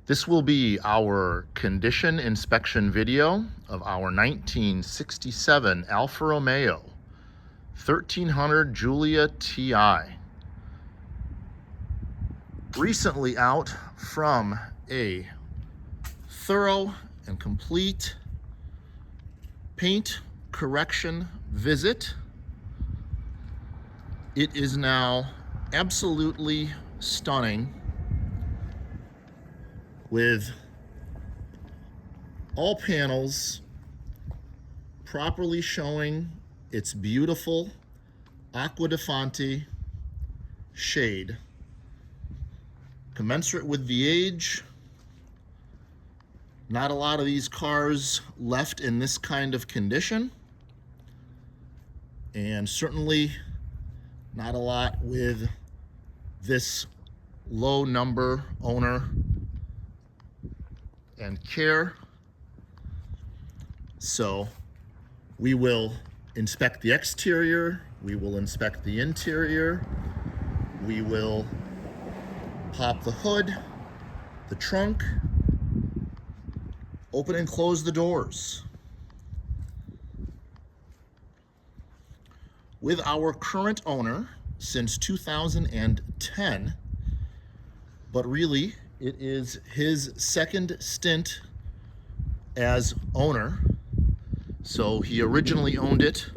This will be our condition inspection video of our 1967 Alfa Romeo 1300 Giulia TI. Recently out from a thorough and complete paint correction visit. It is now absolutely stunning, with all panels properly showing its beautiful aqua di fonte shade, commensurate with the age. Not a lot of these cars left in this kind of condition, and certainly not a lot with this low number owner and care. So we will inspect the exterior, we will inspect the interior, we will pop the hood, the trunk, open and close the doors. With our current owner since 2010, but really it is his second stint as owner. So he originally owned it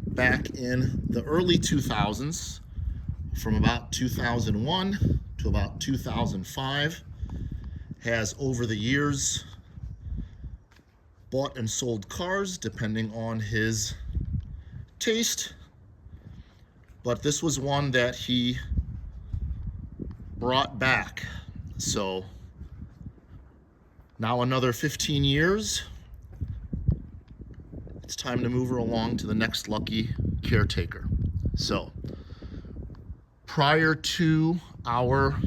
back in the early 2000s, from about 2001 to about 2005. Has over the years bought and sold cars depending on his taste, but this was one that he brought back. So now another 15 years, it's time to move her along to the next lucky caretaker. So prior to our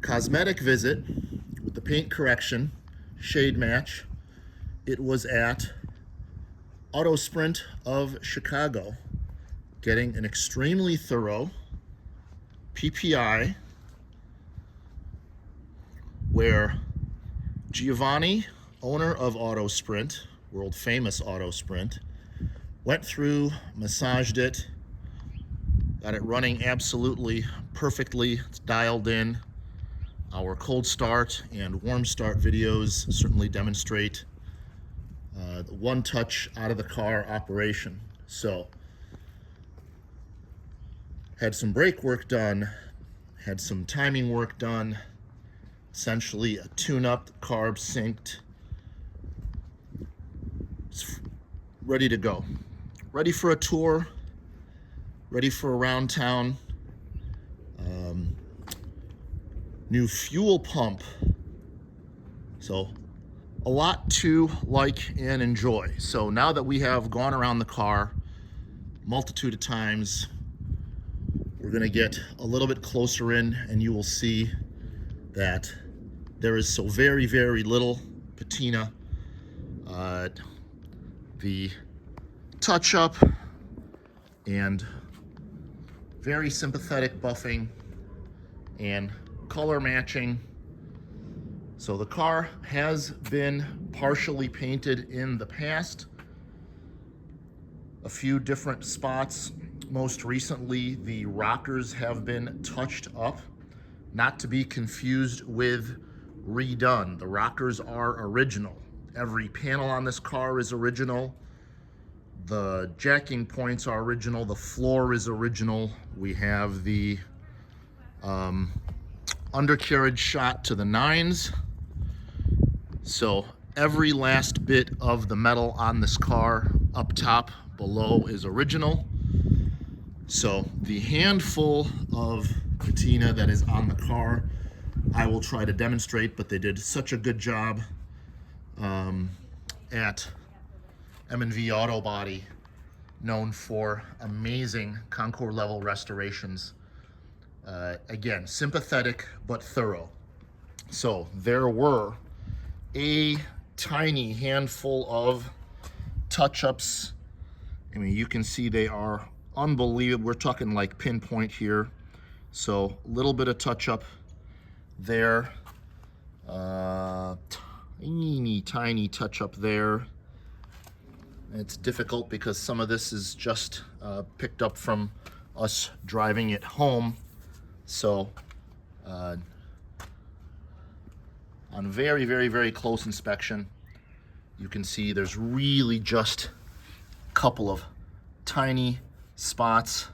cosmetic visit with the paint correction, shade match, it was at Auto Sprint of Chicago, getting an extremely thorough PPI, where Giovanni, owner of Auto Sprint, world famous Auto Sprint, went through, massaged it, got it running absolutely perfectly. It's dialed in. Our cold start and warm start videos certainly demonstrate the one touch out of the car operation. So had some brake work done, had some timing work done, essentially a tune-up, carb synced. It's ready to go. Ready for a tour, ready for around town. New fuel pump. So a lot to like and enjoy. So now that we have gone around the car multitude of times, we're gonna get a little bit closer in, and you will see that there is so very, very little patina. The touch up and very sympathetic buffing and color matching. So the car has been partially painted in the past, a few different spots. Most recently, the rockers have been touched up, not to be confused with redone. The rockers are original. Every panel on this car is original. The jacking points are original. The floor is original. We have the undercarriage shot to the nines. So every last bit of the metal on this car, up top, below, is original. So the handful of patina that is on the car, I will try to demonstrate, but they did such a good job at M&V Auto Body, known for amazing Concours level restorations. Again, sympathetic but thorough. So there were a tiny handful of touch-ups. I mean, you can see they are unbelievable. We're talking like pinpoint here. So a little bit of touch-up there. Tiny touch up there. It's difficult because some of this is just picked up from us driving it home. So on very, very, very close inspection, you can see there's really just a couple of tiny spots,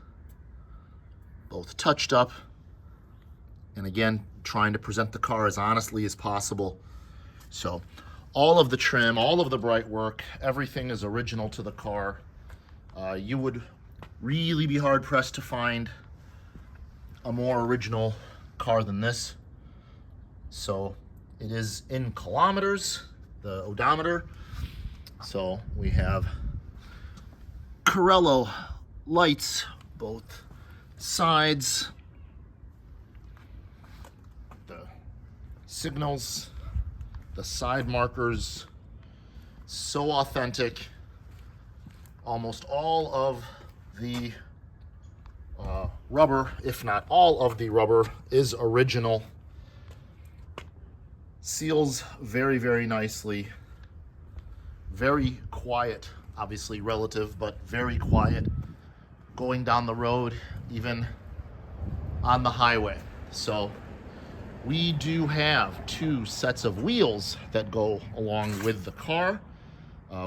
both touched up. And again, trying to present the car as honestly as possible. So all of the trim, all of the bright work, everything is original to the car. You would really be hard pressed to find a more original car than this. So it is in kilometers, the odometer. So we have Corello lights, both sides. The signals, the side markers, so authentic. Almost all of the rubber, if not all of the rubber, is original. Seals very, very nicely. Very quiet, obviously relative, but very quiet going down the road, even on the highway. So we do have 2 sets of wheels that go along with the car.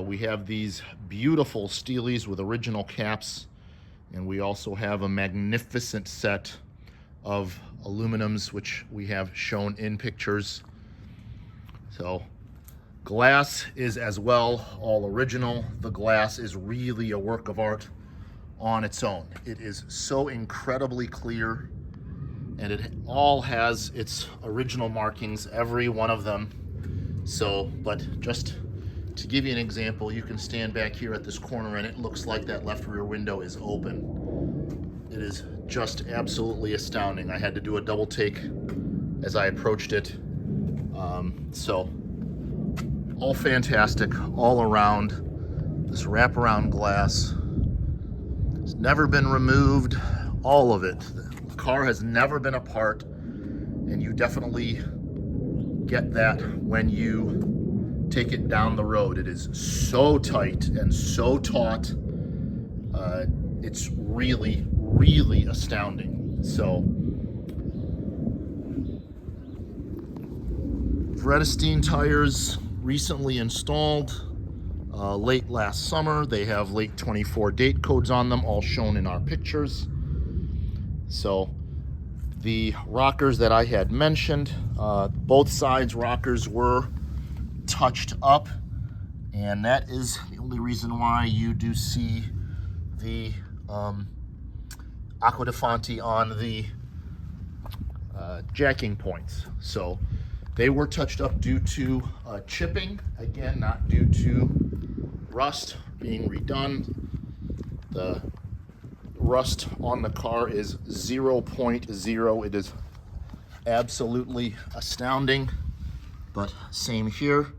We have these beautiful Steelies with original caps, and we also have a magnificent set of aluminums, which we have shown in pictures. So glass is as well all original. The glass is really a work of art on its own. It is so incredibly clear, and it all has its original markings, every one of them. So, but just to give you an example, you can stand back here at this corner and it looks like that left rear window is open. It is just absolutely astounding. I had to do a double take as I approached it. So all fantastic all around. This wraparound glass, it's never been removed, all of it. The car has never been apart, and you definitely get that when you take it down the road. It is so tight and so taut. It's really, really astounding. So Vredestein tires recently installed late last summer. They have late 24 date codes on them, all shown in our pictures. So the rockers that I had mentioned, both sides rockers were touched up, and that is the only reason why you do see the Acqua di Fonte on the jacking points. So they were touched up due to chipping, again, not due to rust being redone. The rust on the car is 0.0. It is absolutely astounding. But same here.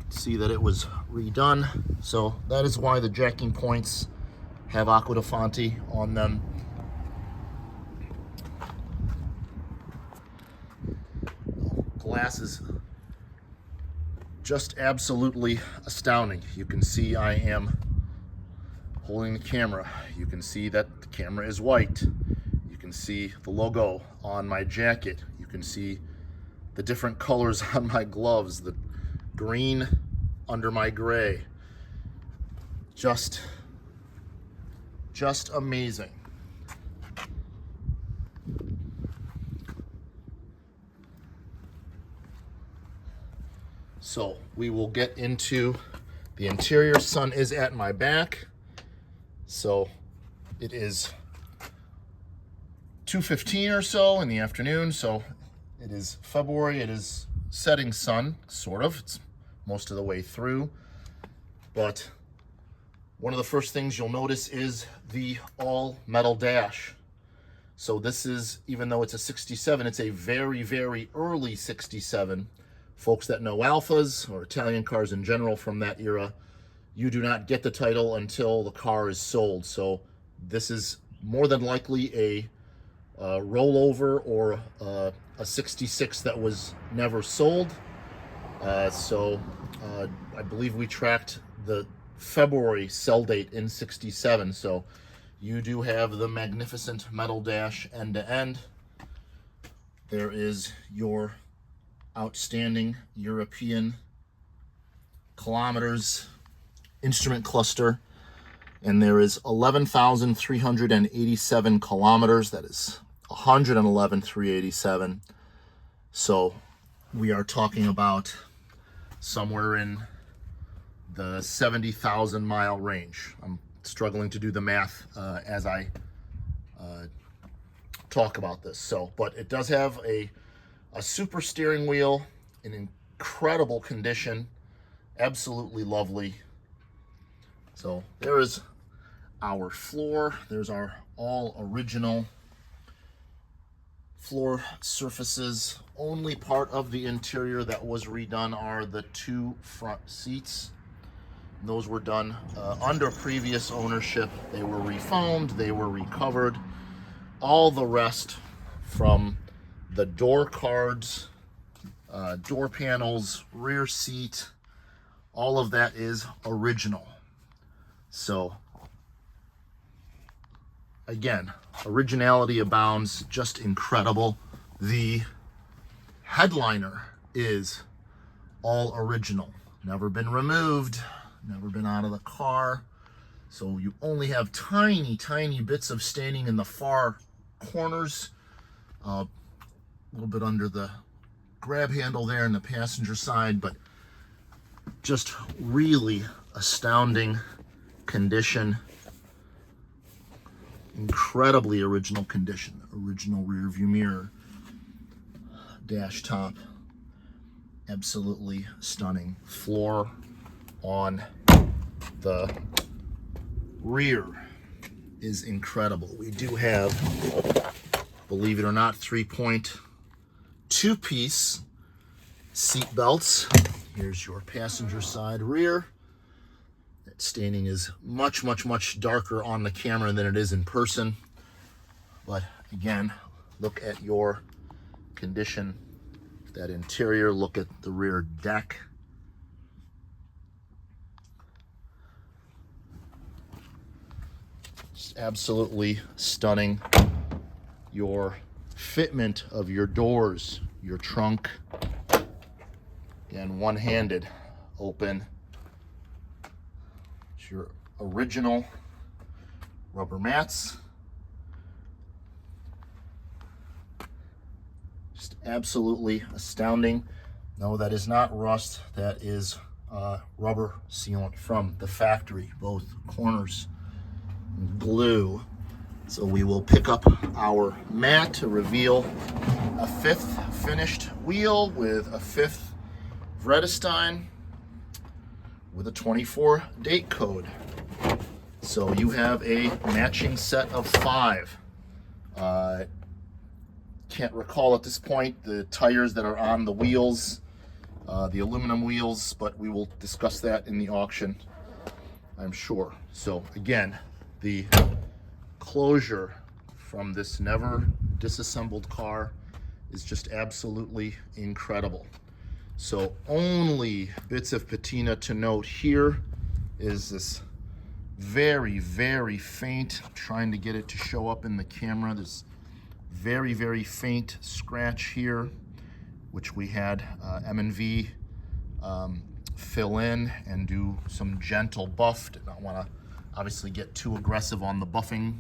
See that it was redone. So that is why the jacking points have Acqua di Fonte on them. Glass is just absolutely astounding. You can see I am holding the camera. You can see that the camera is white. You can see the logo on my jacket. You can see the different colors on my gloves, the green under my gray. Just amazing. So we will get into the interior. Sun is at my back. So it is 2:15 or so in the afternoon. So it is February. It is setting sun, sort of. It's most of the way through. But one of the first things you'll notice is the all metal dash. So this is, even though it's a 67, it's a very, very early 67. Folks that know Alfas or Italian cars in general from that era, you do not get the title until the car is sold. So this is more than likely a rollover or a 66 that was never sold. So I believe we tracked the February sell date in 67. So you do have the magnificent metal dash end to end. There is your outstanding European kilometers instrument cluster, and there is 11,387 kilometers. That is 111,387. So we are talking about somewhere in the 70,000 mile range. I'm struggling to do the math as I talk about this. So, but it does have a super steering wheel in incredible condition, absolutely lovely. So there is our floor. There's our all original floor surfaces. Only part of the interior that was redone are the two front seats. Those were done under previous ownership. They were refoamed, they were recovered. All the rest, from the door cards, door panels, rear seat, all of that is original. So again, originality abounds, just incredible. The headliner is all original, never been removed, never been out of the car. So you only have tiny, tiny bits of staining in the far corners, a little bit under the grab handle there in the passenger side, but just really astounding condition. Incredibly original condition. Original rear view mirror, dash top, absolutely stunning. Floor on the rear is incredible. We do have, believe it or not, 3-point 2-piece seat belts. Here's your passenger side rear. That staining is much, much, much darker on the camera than it is in person. But again, look at your condition, that interior. Look at the rear deck. Just absolutely stunning. Your fitment of your doors, your trunk, again, one-handed open. It's your original rubber mats. Just absolutely astounding. No, that is not rust. That is rubber sealant from the factory, both corners. Glue. So we will pick up our mat to reveal a 5th finished wheel with a 5th Vredestein with a 24 date code. So you have a matching set of 5. Can't recall at this point the tires that are on the wheels, the aluminum wheels, but we will discuss that in the auction, I'm sure. So again, the closure from this never disassembled car is just absolutely incredible. So only bits of patina to note here is this very, very faint, I'm trying to get it to show up in the camera, this very, very faint scratch here, which we had M&V fill in and do some gentle buff. Did not want to obviously get too aggressive on the buffing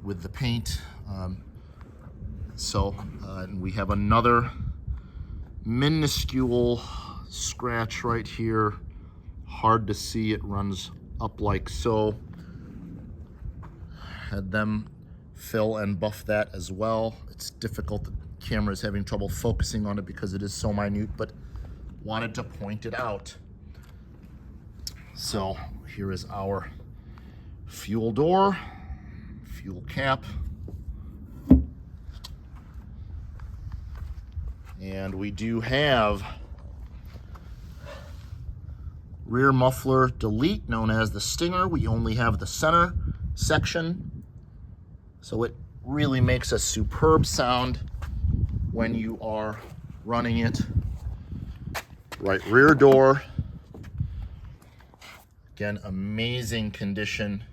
with the paint. And we have another minuscule scratch right here. Hard to see, it runs up like so. Had them fill and buff that as well. It's difficult, the camera is having trouble focusing on it because it is so minute, but wanted to point it out. So here is our fuel door, fuel cap, and we do have rear muffler delete, known as the Stinger. We only have the center section, so it really makes a superb sound when you are running it. Right rear door. Again, amazing condition.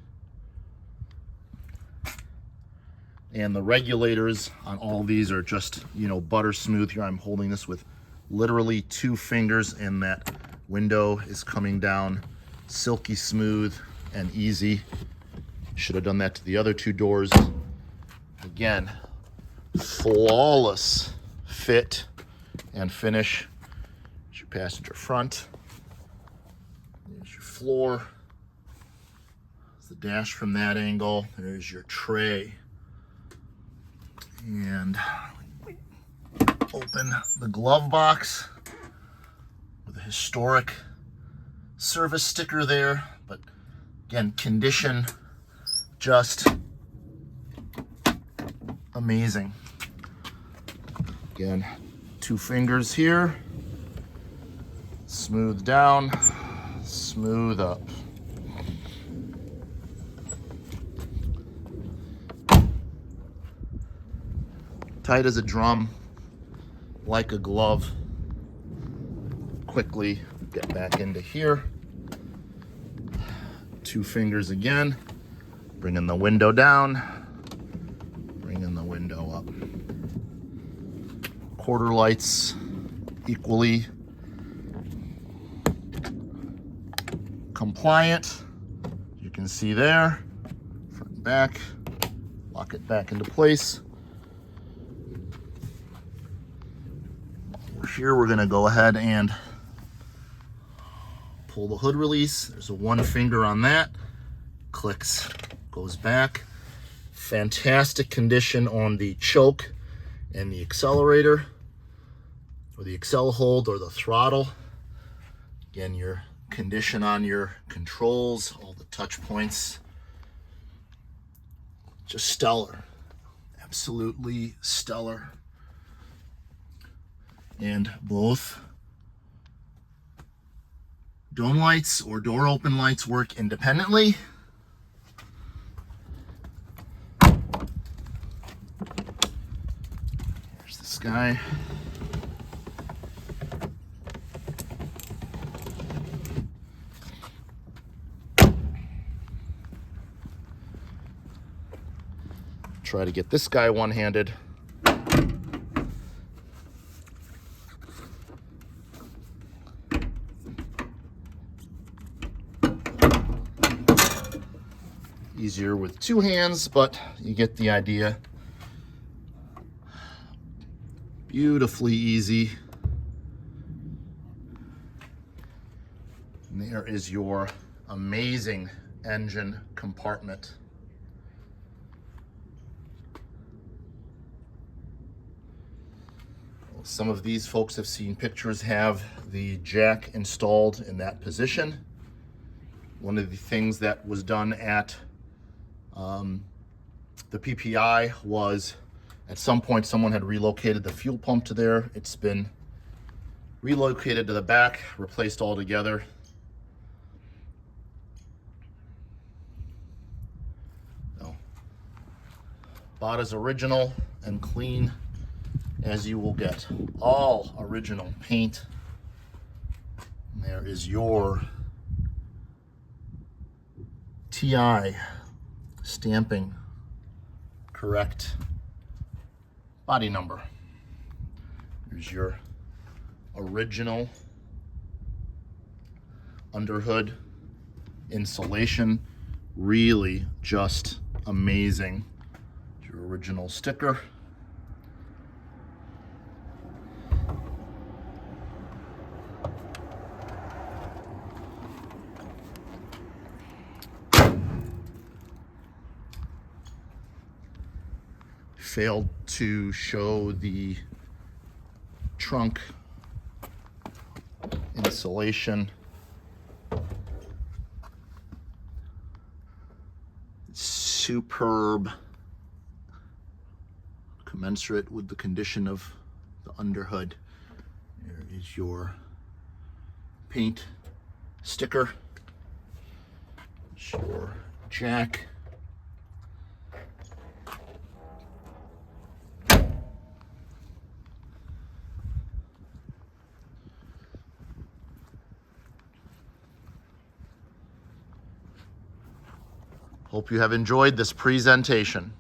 And the regulators on all these are just, you know, butter smooth. Here I'm holding this with literally 2 fingers, and that window is coming down silky smooth and easy. Should have done that to the other 2 doors. Again, flawless fit and finish. There's your passenger front. There's your floor. There's the dash from that angle. There's your tray. And open the glove box with a historic service sticker there. But again, condition just amazing. Again, 2 fingers here. Smooth down, smooth up. Tight as a drum, like a glove. Quickly get back into here. 2 fingers again. Bringing the window down, bringing the window up. Quarter lights equally compliant. You can see there, front and back. Lock it back into place. Here we're gonna go ahead and pull the hood release. There's a 1 finger on that. Clicks, goes back. Fantastic condition on the choke and the accelerator, or the accel hold, or the throttle. Again, your condition on your controls, all the touch points, just stellar, absolutely stellar. And both dome lights or door open lights work independently. Here's this guy. Try to get this guy one-handed. Easier with 2 hands, but you get the idea. Beautifully easy. And there is your amazing engine compartment. Some of these folks have seen pictures have the jack installed in that position. One of the things that was done at the PPI was, at some point someone had relocated the fuel pump to there. It's been relocated to the back, replaced altogether. So, about as original and clean as you will get. All original paint. And there is your TI stamping, correct body number. Here's your original underhood insulation. Really just amazing. Your original sticker. Failed to show the trunk insulation. Superb, commensurate with the condition of the underhood. There is your paint sticker. There's your jack. Hope you have enjoyed this presentation.